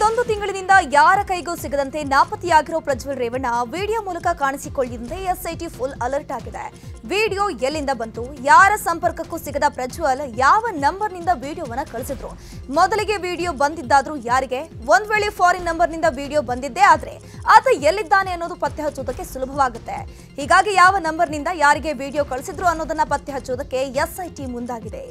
ಕಳೆದೊಂದು ತಿಂಗಳಿನಿಂದ ಯಾರ ಕೈಗೂ ಸಿಗದಂತೆ ನಾಪತ್ತೆಯಾಗಿರೋ ಪ್ರಜ್ವಲ್ ರೇವಣ್ಣ ವಿಡಿಯೋ ಮೂಲಕ ಕಾಣಿಸಿಕೊಳ್ಳದಂತೆ ಎಸ್ಐಟಿ ಫುಲ್ ಅಲರ್ಟ್ ಆಗಿದೆ. ವಿಡಿಯೋ ಎಲ್ಲಿಂದ ಬಂತು, ಯಾರ ಸಂಪರ್ಕಕ್ಕೂ ಸಿಗದ ಪ್ರಜ್ವಲ್ ಯಾವ ನಂಬರ್ನಿಂದ ವಿಡಿಯೋವನ್ನ ಕಳಿಸಿದ್ರು, ಮೊದಲಿಗೆ ವಿಡಿಯೋ ಬಂದಿದ್ದಾದ್ರೂ ಯಾರಿಗೆ, ಒಂದ್ ವೇಳೆ ಫಾರಿನ್ ನಂಬರ್ನಿಂದ ವಿಡಿಯೋ ಬಂದಿದ್ದೇ ಆದ್ರೆ ಆತ ಎಲ್ಲಿದ್ದಾನೆ ಅನ್ನೋದು ಪತ್ತೆ ಹಚ್ಚೋದಕ್ಕೆ ಸುಲಭವಾಗುತ್ತೆ. ಹೀಗಾಗಿ ಯಾವ ನಂಬರ್ನಿಂದ ಯಾರಿಗೆ ವಿಡಿಯೋ ಕಳಿಸಿದ್ರು ಅನ್ನೋದನ್ನ ಪತ್ತೆ ಹಚ್ಚೋದಕ್ಕೆ ಎಸ್ಐಟಿ ಮುಂದಾಗಿದೆ.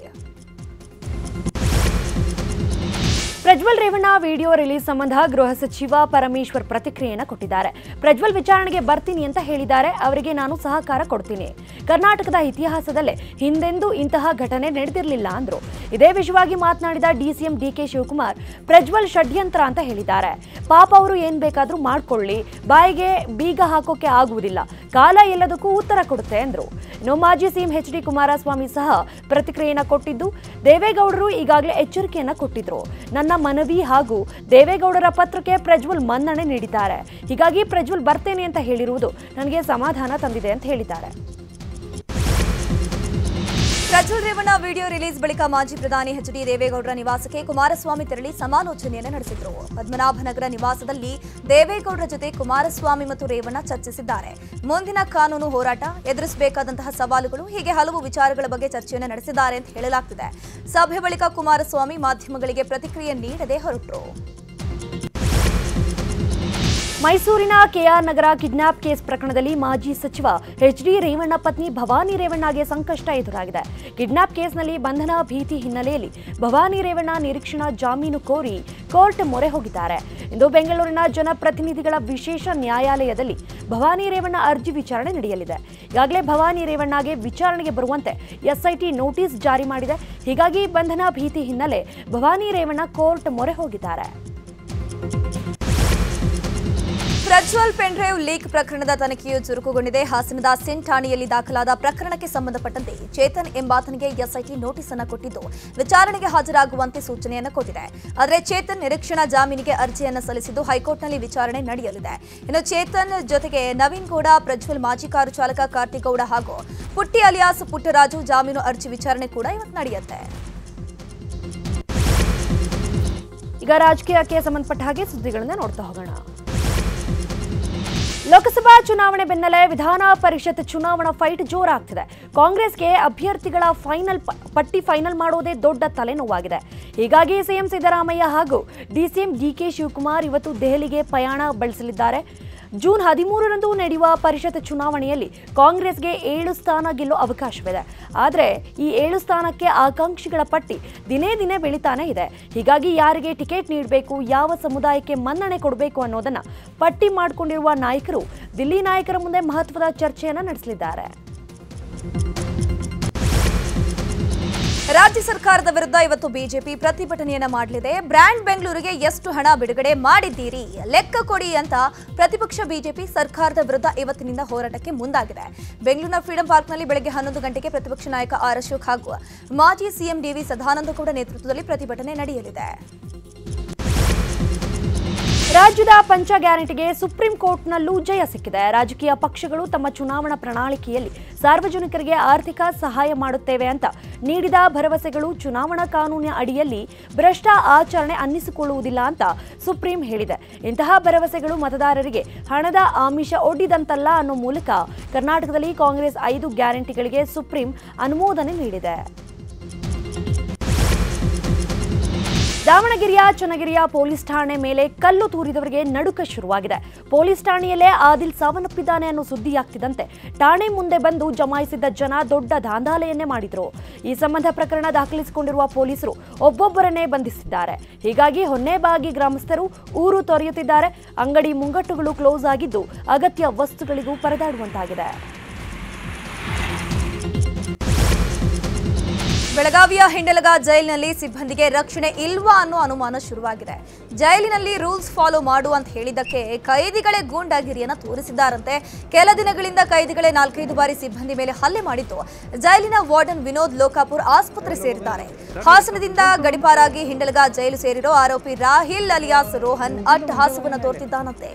ಪ್ರಜ್ವಲ್ ರೇವಣ್ಣ ವಿಡಿಯೋ ರಿಲೀಸ್ ಸಂಬಂಧ ಗೃಹ ಸಚಿವ ಪರಮೇಶ್ವರ್ ಪ್ರತಿಕ್ರಿಯೆಯನ್ನು ಕೊಟ್ಟಿದ್ದಾರೆ. ಪ್ರಜ್ವಲ್ ವಿಚಾರಣೆಗೆ ಬರ್ತೀನಿ ಅಂತ ಹೇಳಿದ್ದಾರೆ, ಅವರಿಗೆ ನಾನು ಸಹಕಾರ ಕೊಡ್ತೀನಿ. ಕರ್ನಾಟಕದ ಇತಿಹಾಸದಲ್ಲೇ ಹಿಂದೆಂದೂ ಇಂತಹ ಘಟನೆ ನಡೆದಿರಲಿಲ್ಲ ಅಂದ್ರು. ಇದೇ ವಿಷಯವಾಗಿ ಮಾತನಾಡಿದ ಡಿಸಿಎಂ ಡಿಕೆ ಶಿವಕುಮಾರ್, ಪ್ರಜ್ವಲ್ ಷಡ್ಯಂತ್ರ ಅಂತ ಹೇಳಿದ್ದಾರೆ. ಪಾಪ ಅವರು ಏನ್ ಬೇಕಾದ್ರೂ ಮಾಡ್ಕೊಳ್ಳಿ, ಬಾಯಿಗೆ ಬೀಗ ಹಾಕೋಕೆ ಆಗುವುದಿಲ್ಲ, ಕಾಲ ಎಲ್ಲದಕ್ಕೂ ಉತ್ತರ ಕೊಡುತ್ತೆ ಅಂದ್ರು. ಇನ್ನು ಮಾಜಿ ಸಿಎಂ ಎಚ್ ಡಿ ಕುಮಾರಸ್ವಾಮಿ ಸಹ ಪ್ರತಿಕ್ರಿಯೆಯನ್ನು ಕೊಟ್ಟಿದ್ದು, ದೇವೇಗೌಡರು ಈಗಾಗಲೇ ಎಚ್ಚರಿಕೆಯನ್ನ ಕೊಟ್ಟಿದ್ರು. ನನ್ನ ಮನವಿ ಹಾಗೂ ದೇವೇಗೌಡರ ಪತ್ರಕ್ಕೆ ಪ್ರಜ್ವಲ್ ಮನ್ನಣೆ ನೀಡಿದ್ದಾರೆ. ಹೀಗಾಗಿ ಪ್ರಜ್ವಲ್ ಬರ್ತೇನೆ ಅಂತ ಹೇಳಿರುವುದು ನನಗೆ ಸಮಾಧಾನ ತಂದಿದೆ ಅಂತ ಹೇಳಿದ್ದಾರೆ. ಪ್ರಜ್ವಲ್ ರೇವಣ್ಣ ವಿಡಿಯೋ ರಿಲೀಸ್ ಬಳಿಕ ಮಾಜಿ ಪ್ರಧಾನಿ ಎಚ್ ಡಿ ದೇವೇಗೌಡರ ನಿವಾಸಕ್ಕೆ ಕುಮಾರಸ್ವಾಮಿ ತೆರಳಿ ಸಮಾಲೋಚನೆಯನ್ನು ನಡೆಸಿದರು. ಪದ್ಮನಾಭನಗರ ನಿವಾಸದಲ್ಲಿ ದೇವೇಗೌಡರ ಜೊತೆ ಕುಮಾರಸ್ವಾಮಿ ಮತ್ತು ರೇವಣ್ಣ ಚರ್ಚಿಸಿದ್ದಾರೆ. ಮುಂದಿನ ಕಾನೂನು ಹೋರಾಟ, ಎದುರಿಸಬೇಕಾದಂತಹ ಸವಾಲುಗಳು, ಹೀಗೆ ಹಲವು ವಿಚಾರಗಳ ಬಗ್ಗೆ ಚರ್ಚೆಯನ್ನು ನಡೆಸಿದ್ದಾರೆ ಅಂತ ಹೇಳಲಾಗ್ತಿದೆ. ಸಭೆ ಬಳಿಕ ಕುಮಾರಸ್ವಾಮಿ ಮಾಧ್ಯಮಗಳಿಗೆ ಪ್ರತಿಕ್ರಿಯೆ ನೀಡದೆ ಹೊರಟರು. ಮೈಸೂರಿನ ಕೆಆರ್ ನಗರ ಕಿಡ್ನಾಪ್ ಕೇಸ್ ಪ್ರಕರಣದಲ್ಲಿ ಮಾಜಿ ಸಚಿವ ಎಚ್ ಡಿ ರೇವಣ್ಣ ಪತ್ನಿ ಭವಾನಿ ರೇವಣ್ಣಗೆ ಸಂಕಷ್ಟ ಎದುರಾಗಿದೆ. ಕಿಡ್ನಾಪ್ ಕೇಸ್ನಲ್ಲಿ ಬಂಧನ ಭೀತಿ ಹಿನ್ನೆಲೆಯಲ್ಲಿ ಭವಾನಿ ರೇವಣ್ಣ ನಿರೀಕ್ಷಣಾ ಜಾಮೀನು ಕೋರಿ ಕೋರ್ಟ್ ಮೊರೆ ಹೋಗಿದ್ದಾರೆ. ಇಂದು ಬೆಂಗಳೂರಿನ ಜನಪ್ರತಿನಿಧಿಗಳ ವಿಶೇಷ ನ್ಯಾಯಾಲಯದಲ್ಲಿ ಭವಾನಿ ರೇವಣ್ಣ ಅರ್ಜಿ ವಿಚಾರಣೆ ನಡೆಯಲಿದೆ. ಈಗಾಗಲೇ ಭವಾನಿ ರೇವಣ್ಣಗೆ ವಿಚಾರಣೆಗೆ ಬರುವಂತೆ ಎಸ್ಐಟಿ ನೋಟಿಸ್ ಜಾರಿ ಮಾಡಿದೆ. ಹೀಗಾಗಿ ಬಂಧನ ಭೀತಿ ಹಿನ್ನೆಲೆ ಭವಾನಿ ರೇವಣ್ಣ ಕೋರ್ಟ್ ಮೊರೆ ಹೋಗಿದ್ದಾರೆ. ಪ್ರಜ್ವಲ್ ಪೆನ್ಡ್ರೈವ್ ಲೀಕ್ ಪ್ರಕರಣದ ತನಿಖೆಯು ಚುರುಕುಗೊಂಡಿದೆ. ಹಾಸನದ ಸಿನ್ ಠಾಣೆಯಲ್ಲಿ ದಾಖಲಾದ ಪ್ರಕರಣಕ್ಕೆ ಸಂಬಂಧಪಟ್ಟಂತೆ ಚೇತನ್ ಎಂಬಾತನಿಗೆ ಎಸ್ಐಟಿ ನೋಟಿಸ್ ಅನ್ನು ಕೊಟ್ಟಿದ್ದು, ವಿಚಾರಣೆಗೆ ಹಾಜರಾಗುವಂತೆ ಸೂಚನೆಯನ್ನು ಕೊಟ್ಟಿದೆ. ಆದರೆ ಚೇತನ್ ನಿರೀಕ್ಷಣಾ ಜಾಮೀನಿಗೆ ಅರ್ಜಿಯನ್ನು ಸಲ್ಲಿಸಿದ್ದು ಹೈಕೋರ್ಟ್ನಲ್ಲಿ ವಿಚಾರಣೆ ನಡೆಯಲಿದೆ. ಇನ್ನು ಚೇತನ್ ಜೊತೆಗೆ ನವೀನ್ ಗೌಡ, ಪ್ರಜ್ವಲ್ ಮಾಜಿ ಕಾರು ಚಾಲಕ ಕಾರ್ತಿಗೌಡ ಹಾಗೂ ಪುಟ್ಟಿ ಅಲಿಯಾಸ್ ಪುಟ್ಟರಾಜು ಜಾಮೀನು ಅರ್ಜಿ ವಿಚಾರಣೆ ಕೂಡ ಇವತ್ತು ನಡೆಯುತ್ತೆ. ಈಗ ರಾಜಕೀಯಕ್ಕೆ ಸಂಬಂಧಪಟ್ಟ ಹಾಗೆ ಸುದ್ದಿಗಳನ್ನ ನೋಡ್ತಾ ಹೋಗೋಣ. ಲೋಕಸಭಾ ಚುನಾವಣೆ ಬೆನ್ನಲ್ಲೇ ವಿಧಾನ ಪರಿಷತ್ ಚುನಾವಣಾ ಫೈಟ್ ಜೋರಾಗ್ತಿದೆ. ಕಾಂಗ್ರೆಸ್ಗೆ ಅಭ್ಯರ್ಥಿಗಳ ಪಟ್ಟಿ ಫೈನಲ್ ಮಾಡೋದೇ ದೊಡ್ಡ ತಲೆನೋವಾಗಿದೆ. ಹೀಗಾಗಿ ಸಿಎಂ ಸಿದ್ದರಾಮಯ್ಯ ಹಾಗೂ ಡಿಸಿಎಂ ಡಿಕೆ ಶಿವಕುಮಾರ್ ಇವತ್ತು ದೆಹಲಿಗೆ ಪಯಣ ಬೆಳೆಸಲಿದ್ದಾರೆ. ಜೂನ್ 13ರಂದು ನಡೆಯುವ ಪರಿಷತ್ ಚುನಾವಣೆಯಲ್ಲಿ ಕಾಂಗ್ರೆಸ್ಗೆ 7 ಸ್ಥಾನ ಗೆಲ್ಲೋ ಅವಕಾಶವಿದೆ. ಆದರೆ ಈ 7 ಸ್ಥಾನಕ್ಕೆ ಆಕಾಂಕ್ಷಿಗಳ ಪಟ್ಟಿ ದಿನೇ ದಿನೇ ಬೆಳೀತಾನೆ ಇದೆ. ಹೀಗಾಗಿ ಯಾರಿಗೆ ಟಿಕೆಟ್ ನೀಡಬೇಕು, ಯಾವ ಸಮುದಾಯಕ್ಕೆ ಮನ್ನಣೆ ಕೊಡಬೇಕು ಅನ್ನೋದನ್ನ ಪಟ್ಟಿ ಮಾಡಿಕೊಂಡಿರುವ ನಾಯಕರು ದಿಲ್ಲಿ ನಾಯಕರ ಮುಂದೆ ಮಹತ್ವದ ಚರ್ಚೆಯನ್ನು ನಡೆಸಲಿದ್ದಾರೆ. ರಾಜ್ಯ ಸರ್ಕಾರದ ವಿರುದ್ಧ ಇವತ್ತು ಬಿಜೆಪಿ ಪ್ರತಿಭಟನೆಯನ್ನ ಮಾಡಲಿದೆ. ಬ್ರ್ಯಾಂಡ್ ಬೆಂಗಳೂರಿಗೆ ಎಷ್ಟು ಹಣ ಬಿಡುಗಡೆ ಮಾಡಿದ್ದೀರಿ, ಲೆಕ್ಕ ಕೊಡಿ ಅಂತ ಪ್ರತಿಪಕ್ಷ ಬಿಜೆಪಿ ಸರ್ಕಾರದ ವಿರುದ್ಧ ಇವತ್ತಿನಿಂದ ಹೋರಾಟಕ್ಕೆ ಮುಂದಾಗಿದೆ. ಬೆಂಗಳೂರಿನ ಫ್ರೀಡಂ ಪಾರ್ಕ್ನಲ್ಲಿ ಬೆಳಗ್ಗೆ 11 ಗಂಟೆಗೆ ಪ್ರತಿಪಕ್ಷ ನಾಯಕ ಆರ್ ಅಶೋಕ್ ಹಾಗೂ ಮಾಜಿ ಸಿಎಂ ಡಿವಿ ಸದಾನಂದಗೌಡ ನೇತೃತ್ವದಲ್ಲಿ ಪ್ರತಿಭಟನೆ ನಡೆಯಲಿದೆ. ರಾಜ್ಯದ ಪಂಚ ಗ್ಯಾರಂಟಿಗೆ ಸುಪ್ರೀಂ ಕೋರ್ಟ್ನಲ್ಲೂ ಜಯ ಸಿಕ್ಕಿದೆ. ರಾಜಕೀಯ ಪಕ್ಷಗಳು ತಮ್ಮ ಚುನಾವಣಾ ಪ್ರಣಾಳಿಕೆಯಲ್ಲಿ ಸಾರ್ವಜನಿಕರಿಗೆ ಆರ್ಥಿಕ ಸಹಾಯ ಮಾಡುತ್ತೇವೆ ಅಂತ ನೀಡಿದ ಭರವಸೆಗಳು ಚುನಾವಣಾ ಕಾನೂನಿನ ಅಡಿಯಲ್ಲಿ ಭ್ರಷ್ಟ ಆಚರಣೆ ಅನ್ನಿಸಿಕೊಳ್ಳುವುದಿಲ್ಲ ಅಂತ ಸುಪ್ರೀಂ ಹೇಳಿದೆ. ಇಂತಹ ಭರವಸೆಗಳು ಮತದಾರರಿಗೆ ಹಣದ ಆಮಿಷ ಒಡ್ಡಿದಂತಲ್ಲ ಅನ್ನೋ ಮೂಲಕ ಕರ್ನಾಟಕದಲ್ಲಿ ಕಾಂಗ್ರೆಸ್ 5 ಗ್ಯಾರಂಟಿಗಳಿಗೆ ಸುಪ್ರೀಂ ಅನುಮೋದನೆ ನೀಡಿದೆ. ದಾವಣಗೆರೆಯ ಚನ್ನಗಿರಿಯ ಪೊಲೀಸ್ ಠಾಣೆ ಮೇಲೆ ಕಲ್ಲು ತೂರಿದವರಿಗೆ ನಡುಕ ಶುರುವಾಗಿದೆ. ಪೊಲೀಸ್ ಠಾಣೆಯಲ್ಲೇ ಆದಿಲ್ ಸಾವನ್ನಪ್ಪಿದ್ದಾನೆ ಅನ್ನೋ ಸುದ್ದಿಯಾಗ್ತಿದ್ದಂತೆ ಠಾಣೆ ಮುಂದೆ ಬಂದು ಜಮಾಯಿಸಿದ್ದ ಜನ ದೊಡ್ಡ ದಾಂಧಲೆಯನ್ನೇ ಮಾಡಿದ್ರು. ಈ ಸಂಬಂಧ ಪ್ರಕರಣ ದಾಖಲಿಸಿಕೊಂಡಿರುವ ಪೊಲೀಸರು ಒಬ್ಬೊಬ್ಬರನ್ನೇ ಬಂಧಿಸಿದ್ದಾರೆ. ಹೀಗಾಗಿ ಹೊನ್ನೇಬಾಗಿ ಗ್ರಾಮಸ್ಥರು ಊರು ತೊರೆಯುತ್ತಿದ್ದಾರೆ. ಅಂಗಡಿ ಮುಂಗಟ್ಟುಗಳು ಕ್ಲೋಸ್ ಆಗಿದ್ದು ಅಗತ್ಯ ವಸ್ತುಗಳಿಗೂ ಪರದಾಡುವಂತಾಗಿದೆ. ಬೆಳಗಾವಿಯ ಹಿಂಡಲಗ ಜೈಲಿನಲ್ಲಿ ಸಿಬ್ಬಂದಿಗೆ ರಕ್ಷಣೆ ಇಲ್ವಾ ಅನ್ನೋ ಅನುಮಾನ ಶುರುವಾಗಿದೆ. ಜೈಲಿನಲ್ಲಿ ರೂಲ್ಸ್ ಫಾಲೋ ಮಾಡು ಅಂತ ಹೇಳಿದ್ದಕ್ಕೆ ಕೈದಿಗಳೇ ಗೂಂಡಾಗಿರಿಯನ್ನ ತೋರಿಸಿದ್ದಾರಂತೆ. ಕೆಲ ದಿನಗಳಿಂದ ಕೈದಿಗಳೇ 4-5 ಬಾರಿ ಸಿಬ್ಬಂದಿ ಮೇಲೆ ಹಲ್ಲೆ ಮಾಡಿದ್ದು ಜೈಲಿನ ವಾರ್ಡನ್ ವಿನೋದ್ ಲೋಕಾಪುರ್ ಆಸ್ಪತ್ರೆ ಸೇರಿದ್ದಾರೆ. ಹಾಸನದಿಂದ ಗಡಿಪಾರಾಗಿ ಹಿಂಡಲಗ ಜೈಲು ಸೇರಿರೋ ಆರೋಪಿ ರಾಹಿಲ್ ಅಲಿಯಾಸ್ ರೋಹನ್ ಅಟ್ಟಹಾಸವನ್ನು ತೋರ್ತಿದ್ದಾನಂತೆ.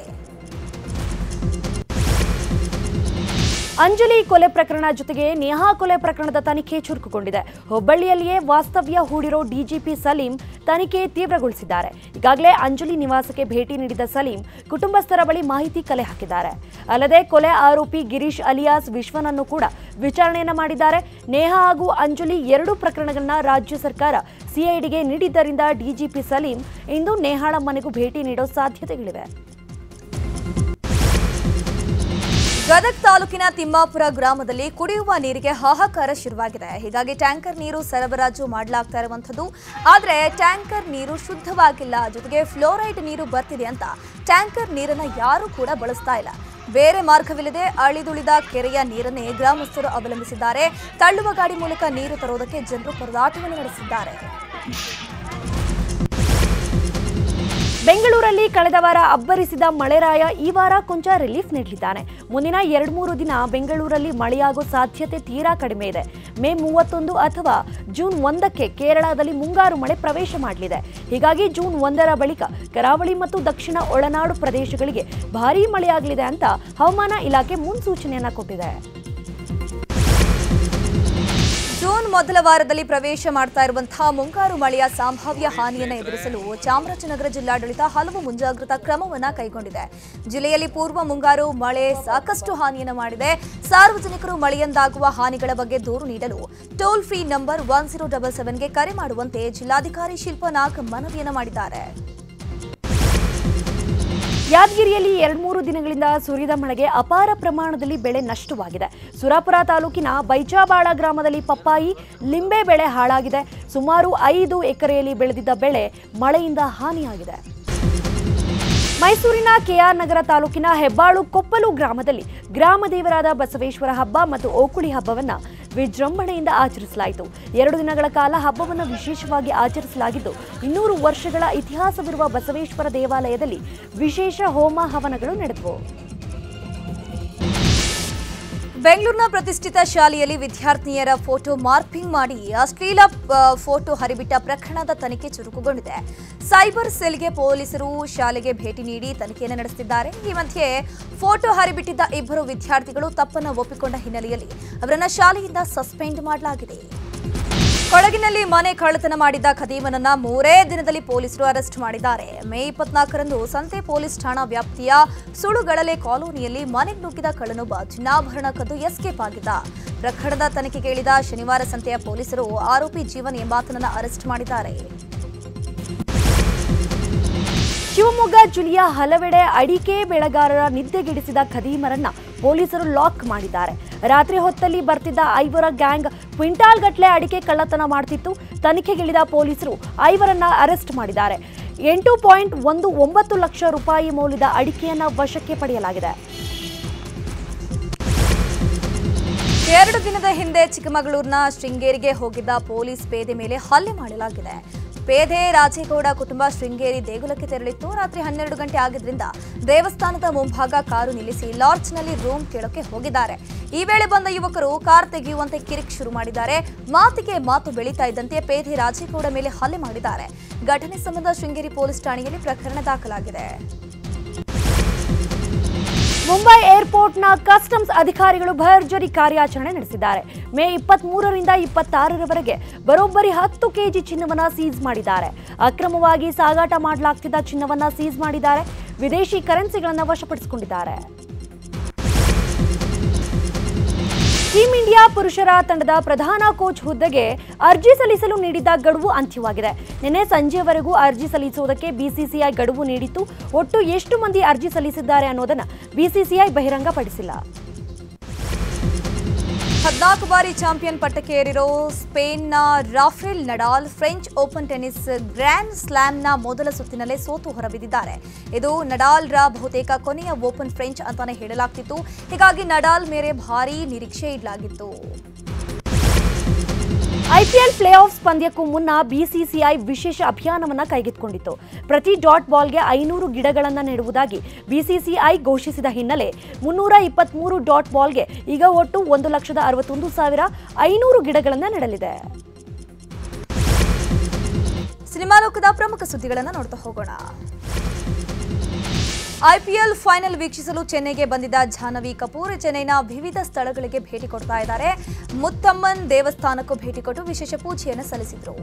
ಅಂಜಲಿ ಕೊಲೆ ಪ್ರಕರಣ ಜೊತೆಗೆ ನೇಹಾ ಕೊಲೆ ಪ್ರಕರಣದ ತನಿಖೆ ಚುರುಕುಗೊಂಡಿದೆ. ಹುಬ್ಬಳ್ಳಿಯಲ್ಲಿಯೇ ವಾಸ್ತವ್ಯ ಹೂಡಿರೋ ಡಿಜಿಪಿ ಸಲೀಂ ತನಿಖೆ ತೀವ್ರಗೊಳಿಸಿದ್ದಾರೆ. ಈಗಾಗಲೇ ಅಂಜಲಿ ನಿವಾಸಕ್ಕೆ ಭೇಟಿ ನೀಡಿದ ಸಲೀಂ ಕುಟುಂಬಸ್ಥರ ಬಳಿ ಮಾಹಿತಿ ಕಲೆ ಹಾಕಿದ್ದಾರೆ. ಅಲ್ಲದೆ ಕೊಲೆ ಆರೋಪಿ ಗಿರೀಶ್ ಅಲಿಯಾಸ್ ವಿಶ್ವನನ್ನು ಕೂಡ ವಿಚಾರಣೆಯನ್ನ ಮಾಡಿದ್ದಾರೆ. ನೇಹಾ ಹಾಗೂ ಅಂಜಲಿ ಎರಡೂ ಪ್ರಕರಣಗಳನ್ನ ರಾಜ್ಯ ಸರ್ಕಾರ ಸಿಐಡಿಗೆ ನೀಡಿದ್ದರಿಂದ ಡಿಜಿಪಿ ಸಲೀಂ ಇಂದು ನೇಹಾಳ ಮನೆಗೂ ಭೇಟಿ ನೀಡೋ ಸಾಧ್ಯತೆಗಳಿವೆ. ಗದಗ ತಾಲೂಕಿನ ತಿಮ್ಮಾಪುರ ಗ್ರಾಮದಲ್ಲಿ ಕುಡಿಯುವ ನೀರಿಗೆ ಹಾಹಾಕಾರ ಶುರುವಾಗಿದೆ. ಹೀಗಾಗಿ ಟ್ಯಾಂಕರ್ ನೀರು ಸರಬರಾಜು ಮಾಡಲಾಗ್ತಾ ಇರುವಂಥದ್ದು. ಆದರೆ ಟ್ಯಾಂಕರ್ ನೀರು ಶುದ್ಧವಾಗಿಲ್ಲ, ಜೊತೆಗೆ ಫ್ಲೋರೈಡ್ ನೀರು ಬರ್ತಿದೆ ಅಂತ ಟ್ಯಾಂಕರ್ ನೀರನ್ನು ಯಾರೂ ಕೂಡ ಬಳಸ್ತಾ ಇಲ್ಲ. ಬೇರೆ ಮಾರ್ಗವಿಲ್ಲದೆ ಅಳಿದುಳಿದ ಕೆರೆಯ ನೀರನ್ನೇ ಗ್ರಾಮಸ್ಥರು ಅವಲಂಬಿಸಿದ್ದಾರೆ. ತಳ್ಳುವ ಗಾಡಿ ಮೂಲಕ ನೀರು ತರುವುದಕ್ಕೆ ಜನರು ಪರದಾಟವನ್ನು ನಡೆಸಿದ್ದಾರೆ. ಬೆಂಗಳೂರಲ್ಲಿ ಕಳೆದ ವಾರ ಅಬ್ಬರಿಸಿದ ಮಳೆರಾಯ ಈ ವಾರ ಕೊಂಚ ರಿಲೀಫ್ ನೀಡಲಿದ್ದಾನೆ. ಮುಂದಿನ 2-3 ದಿನ ಬೆಂಗಳೂರಲ್ಲಿ ಮಳೆಯಾಗೋ ಸಾಧ್ಯತೆ ತೀರಾ ಕಡಿಮೆ ಇದೆ. ಮೇ 31 ಅಥವಾ ಜೂನ್ 1ಕ್ಕೆ ಕೇರಳದಲ್ಲಿ ಮುಂಗಾರು ಮಳೆ ಪ್ರವೇಶ ಮಾಡಲಿದೆ. ಹೀಗಾಗಿ ಜೂನ್ 1ರ ಬಳಿಕ ಕರಾವಳಿ ಮತ್ತು ದಕ್ಷಿಣ ಒಳನಾಡು ಪ್ರದೇಶಗಳಿಗೆ ಭಾರೀ ಮಳೆಯಾಗಲಿದೆ ಅಂತ ಹವಾಮಾನ ಇಲಾಖೆ ಮುನ್ಸೂಚನೆಯನ್ನ ಕೊಟ್ಟಿದೆ. ಜೂನ್ ಮೊದಲ ವಾರದಲ್ಲಿ ಪ್ರವೇಶ ಮಾಡ್ತಾ ಇರುವಂತಹ ಮುಂಗಾರು ಮಳೆಯ ಸಂಭಾವ್ಯ ಹಾನಿಯನ್ನು ಎದುರಿಸಲು ಚಾಮರಾಜನಗರ ಜಿಲ್ಲಾಡಳಿತ ಹಲವು ಮುಂಜಾಗ್ರತಾ ಕ್ರಮವನ್ನು ಕೈಗೊಂಡಿದೆ. ಜಿಲ್ಲೆಯಲ್ಲಿ ಪೂರ್ವ ಮುಂಗಾರು ಮಳೆ ಸಾಕಷ್ಟು ಹಾನಿಯನ್ನು ಮಾಡಿದೆ. ಸಾರ್ವಜನಿಕರು ಮಳೆಯಿಂದಾಗುವ ಹಾನಿಗಳ ಬಗ್ಗೆ ದೂರು ನೀಡಲು ಟೋಲ್ ಫ್ರೀ ನಂಬರ್ 1077ಗೆ ಕರೆ ಮಾಡುವಂತೆ ಜಿಲ್ಲಾಧಿಕಾರಿ ಶಿಲ್ಪಾ ನಾಗ್ ಮನವಿಯನ್ನು ಮಾಡಿದ್ದಾರೆ. ಯಾದಗಿರಿಯಲ್ಲಿ 2-3 ದಿನಗಳಿಂದ ಸುರಿದ ಮಳೆಗೆ ಅಪಾರ ಪ್ರಮಾಣದಲ್ಲಿ ಬೆಳೆ ನಷ್ಟವಾಗಿದೆ. ಸುರಾಪುರ ತಾಲೂಕಿನ ಬೈಚಾಬಾಳ ಗ್ರಾಮದಲ್ಲಿ ಪಪ್ಪಾಯಿ, ಲಿಂಬೆ ಬೆಳೆ ಹಾಳಾಗಿದೆ. ಸುಮಾರು 5 ಎಕರೆಯಲ್ಲಿ ಬೆಳೆದಿದ್ದ ಬೆಳೆ ಮಳೆಯಿಂದ ಹಾನಿಯಾಗಿದೆ. ಮೈಸೂರಿನ ಕೆಆರ್ ನಗರ ತಾಲೂಕಿನ ಹೆಬ್ಬಾಳು ಕೊಪ್ಪಲು ಗ್ರಾಮದಲ್ಲಿ ಗ್ರಾಮ ದೇವರಾದ ಬಸವೇಶ್ವರ ಹಬ್ಬ ಮತ್ತು ಓಕುಳಿ ಹಬ್ಬವನ್ನು ವಿಜೃಂಭಣೆಯಿಂದ ಆಚರಿಸಲಾಯಿತು. 2 ದಿನಗಳ ಕಾಲ ಹಬ್ಬವನ್ನು ವಿಶೇಷವಾಗಿ ಆಚರಿಸಲಾಗಿದ್ದು 200 ವರ್ಷಗಳ ಇತಿಹಾಸವಿರುವ ಬಸವೇಶ್ವರ ದೇವಾಲಯದಲ್ಲಿ ವಿಶೇಷ ಹೋಮ ಹವನಗಳು ನಡೆದವು. ಬೆಂಗಳೂರಿನ ಪ್ರತಿಷ್ಠಿತ ಶಾಲೆಯಲ್ಲಿ ವಿದ್ಯಾರ್ಥಿನಿಯರ ಫೋಟೋ ಮಾರ್ಫಿಂಗ್ ಮಾಡಿ ಅಶ್ಲೀಲ ಫೋಟೋ ಹರಿಬಿಟ್ಟ ಪ್ರಕರಣದ ತನಿಖೆ ಚುರುಕುಗೊಂಡಿದೆ. ಸೈಬರ್ ಸೆಲ್ಗೆ ಪೊಲೀಸರು ಶಾಲೆಗೆ ಭೇಟಿ ನೀಡಿ ತನಿಖೆಯನ್ನು ನಡೆಸುತ್ತಿದ್ದಾರೆ. ಈ ಮಧ್ಯೆ ಫೋಟೋ ಹರಿಬಿಟ್ಟಿದ್ದ 2 ವಿದ್ಯಾರ್ಥಿಗಳು ತಪ್ಪನ್ನು ಒಪ್ಪಿಕೊಂಡ ಹಿನ್ನೆಲೆಯಲ್ಲಿ ಅವರನ್ನು ಶಾಲೆಯಿಂದ ಸಸ್ಪೆಂಡ್ ಮಾಡಲಾಗಿದೆ. ಕೊಡಗಿನಲ್ಲಿ ಮನೆ ಕಳ್ಳತನ ಮಾಡಿದ್ದ ಖದೀಮನನ್ನ 3 ದಿನದಲ್ಲಿ ಪೊಲೀಸರು ಅರೆಸ್ಟ್ ಮಾಡಿದ್ದಾರೆ. ಮೇ 24ರಂದು ಸಂತೆ ಪೊಲೀಸ್ ಠಾಣಾ ವ್ಯಾಪ್ತಿಯ ಸುಳುಗಳಲೆ ಕಾಲೋನಿಯಲ್ಲಿ ಮನೆಗೆ ನುಗ್ಗಿದ ಕಳ್ಳನೊಬ್ಬ ಚಿನ್ನಾಭರಣ ಕದ್ದು ಎಸ್ಕೇಪ್ ಆಗಿದ್ದ. ಪ್ರಕರಣದ ತನಿಖೆಗೆ ಇಳಿದ ಶನಿವಾರ ಸಂತೆಯ ಪೊಲೀಸರು ಆರೋಪಿ ಜೀವನ್ ಎಂಬಾತನನ್ನ ಅರೆಸ್ಟ್ ಮಾಡಿದ್ದಾರೆ. ಶಿವಮೊಗ್ಗ ಜಿಲ್ಲೆಯ ಹಲವೆಡೆ ಅಡಿಕೆ ಬೆಳೆಗಾರರ ನಿದ್ದೆಗೆಡಿಸಿದ ಖದೀಮರನ್ನ ಪೊಲೀಸರು ಲಾಕ್ ಮಾಡಿದ್ದಾರೆ. ರಾತ್ರಿ ಹೊತ್ತಲ್ಲಿ ಬರ್ತಿದ್ದ 5 ಗ್ಯಾಂಗ್ ಕ್ವಿಂಟಾಲ್ ಗಟ್ಟಲೆ ಅಡಿಕೆ ಕಳ್ಳತನ ಮಾಡ್ತಿತ್ತು. ತನಿಖೆಗಿಳಿದ ಪೊಲೀಸರು 5ರನ್ನ ಅರೆಸ್ಟ್ ಮಾಡಿದ್ದಾರೆ. 8.19 ಲಕ್ಷ ರೂಪಾಯಿ ಮೌಲ್ಯದ ಅಡಿಕೆಯನ್ನ ವಶಕ್ಕೆ ಪಡೆಯಲಾಗಿದೆ. 2 ದಿನದ ಹಿಂದೆ ಚಿಕ್ಕಮಗಳೂರಿನ ಶೃಂಗೇರಿಗೆ ಹೋಗಿದ್ದ ಪೊಲೀಸ್ ಪೇದೆ ಮೇಲೆ ಹಲ್ಲೆ ಮಾಡಲಾಗಿದೆ. ಪೇದೆ ರಾಜೇಗೌಡ ಕುಟುಂಬ ಶೃಂಗೇರಿ ದೇಗುಲಕ್ಕೆ ತೆರಳಿತ್ತು. ರಾತ್ರಿ 12 ಗಂಟೆ ಆಗಿದ್ರಿಂದ ದೇವಸ್ಥಾನದ ಮುಂಭಾಗ ಕಾರು ನಿಲ್ಲಿಸಿ ಲಾಡ್ಜ್ನಲ್ಲಿ ರೂಮ್ ಕೇಳೋಕೆ ಹೋಗಿದ್ದಾರೆ. ಈ ವೇಳೆ ಬಂದ ಯುವಕರು ಕಾರ್ ತೆಗೆಯುವಂತೆ ಕಿರಿಕ್ ಶುರು ಮಾಡಿದ್ದಾರೆ. ಮಾತಿಗೆ ಮಾತು ಬೆಳೀತಾ ಇದ್ದಂತೆ ಪೇದೆ ರಾಜೇಗೌಡ ಮೇಲೆ ಹಲ್ಲೆ ಮಾಡಿದ್ದಾರೆ. ಘಟನೆ ಸಂಬಂಧ ಶೃಂಗೇರಿ ಪೊಲೀಸ್ ಠಾಣೆಯಲ್ಲಿ ಪ್ರಕರಣ ದಾಖಲಾಗಿದೆ. ಮುಂಬೈ ಏರ್ಪೋರ್ಟ್ನ ಕಸ್ಟಮ್ಸ್ ಅಧಿಕಾರಿಗಳು ಭರ್ಜರಿ ಕಾರ್ಯಾಚರಣೆ ನಡೆಸಿದ್ದಾರೆ. ಮೇ 23ರಿಂದ 26ರವರೆಗೆ ಬರೋಬ್ಬರಿ 10 ಕೆಜಿ ಚಿನ್ನವನ್ನ ಸೀಸ್ ಮಾಡಿದ್ದಾರೆ. ಅಕ್ರಮವಾಗಿ ಸಾಗಾಟ ಮಾಡಲಾಗ್ತಿದ್ದ ಚಿನ್ನವನ್ನ ಸೀಸ್ ಮಾಡಿದ್ದಾರೆ. ವಿದೇಶಿ ಕರೆನ್ಸಿಗಳನ್ನು ವಶಪಡಿಸಿಕೊಂಡಿದ್ದಾರೆ. ಟೀಂ ಇಂಡಿಯಾ ಪುರುಷರ ತಂಡದ ಪ್ರಧಾನ ಕೋಚ್ ಹುದ್ದೆಗೆ ಅರ್ಜಿ ಸಲ್ಲಿಸಲು ನೀಡಿದ್ದ ಗಡುವು ಅಂತ್ಯವಾಗಿದೆ. ನಿನ್ನೆ ಸಂಜೆವರೆಗೂ ಅರ್ಜಿ ಸಲ್ಲಿಸುವುದಕ್ಕೆ ಬಿಸಿಸಿಐ ಗಡುವು ನೀಡಿತ್ತು. ಒಟ್ಟು ಎಷ್ಟು ಮಂದಿ ಅರ್ಜಿ ಸಲ್ಲಿಸಿದ್ದಾರೆ ಅನ್ನೋದನ್ನು ಬಿಸಿಸಿಐ ಬಹಿರಂಗಪಡಿಸಿಲ್ಲ. 14 ಬಾರಿ ಚಾಂಪಿಯನ್ ಪಟ್ಟಕ್ಕೆ ಏರಿರೋ ಸ್ಪೇನ್ನ Rafael Nadal French Open tennis grand ಸ್ಲಾಮ್ನ ಮೊದಲ ಸುತ್ತಿನಲ್ಲೇ ಸೋತು ಹೊರಬಿದ್ದಿದ್ದಾರೆ. ಇದು ನಡಾಲ್ರ ಬಹುತೇಕ ಕೊನೆಯ ಓಪನ್ ಫ್ರೆಂಚ್ ಅಂತಾನೆ ಹೇಳಲಾಗ್ತಿತ್ತು. ಹೀಗಾಗಿ ನಡಾಲ್ ಮೇಲೆ ಭಾರೀ ನಿರೀಕ್ಷೆ ಇಡಲಾಗಿತ್ತು. ಐಪಿಎಲ್ ಪ್ಲೇ ಆಫ್ಸ್ ಪಂದ್ಯಕ್ಕೂ ಮುನ್ನ ಬಿಸಿಸಿಐ ವಿಶೇಷ ಅಭಿಯಾನವನ್ನು ಕೈಗೆತ್ತಿಕೊಂಡಿತ್ತು. ಪ್ರತಿ ಡಾಟ್ ಬಾಲ್ಗೆ 500 ಗಿಡಗಳನ್ನು ನೆಡುವುದಾಗಿ ಬಿಸಿಸಿಐ ಘೋಷಿಸಿದ ಹಿನ್ನೆಲೆ 323 ಡಾಟ್ ಬಾಲ್ಗೆ ಈಗ ಒಟ್ಟು 1,61,500 ಗಿಡಗಳನ್ನು ನೆಡಲಿದೆ. ಸಿನಿಮಾ ಲೋಕದ ಪ್ರಮುಖ ಸುದ್ದಿಗಳನ್ನು ನೋಡ್ತಾ ಹೋಗೋಣ. ಐಪಿಎಲ್ ಫೈನಲ್ ವೀಕ್ಷಿಸಲು ಚೆನ್ನೈಗೆ ಬಂದಿದ್ದ ಜಾಹ್ನವಿ ಕಪೂರ್ ಚೆನ್ನೈನ ವಿವಿಧ ಸ್ಥಳಗಳಿಗೆ ಭೇಟಿ ಕೊಡ್ತಾ ಇದ್ದಾರೆ. ಮುತ್ತಮ್ಮನ್ ದೇವಸ್ಥಾನಕ್ಕೂ ಭೇಟಿ ಕೊಟ್ಟು ವಿಶೇಷ ಪೂಜೆಯನ್ನು ಸಲ್ಲಿಸಿದರು.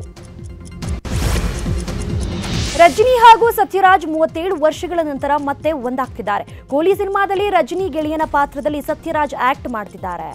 ರಜನಿ ಹಾಗೂ ಸತ್ಯರಾಜ್ 37 ವರ್ಷಗಳ ನಂತರ ಮತ್ತೆ ಒಂದಾಗ್ತಿದ್ದಾರೆ. ಕೂಲಿ ಸಿನಿಮಾದಲ್ಲಿ ರಜನಿ ಗೆಳೆಯನ ಪಾತ್ರದಲ್ಲಿ ಸತ್ಯರಾಜ್ ಆಕ್ಟ್ ಮಾಡ್ತಿದ್ದಾರೆ.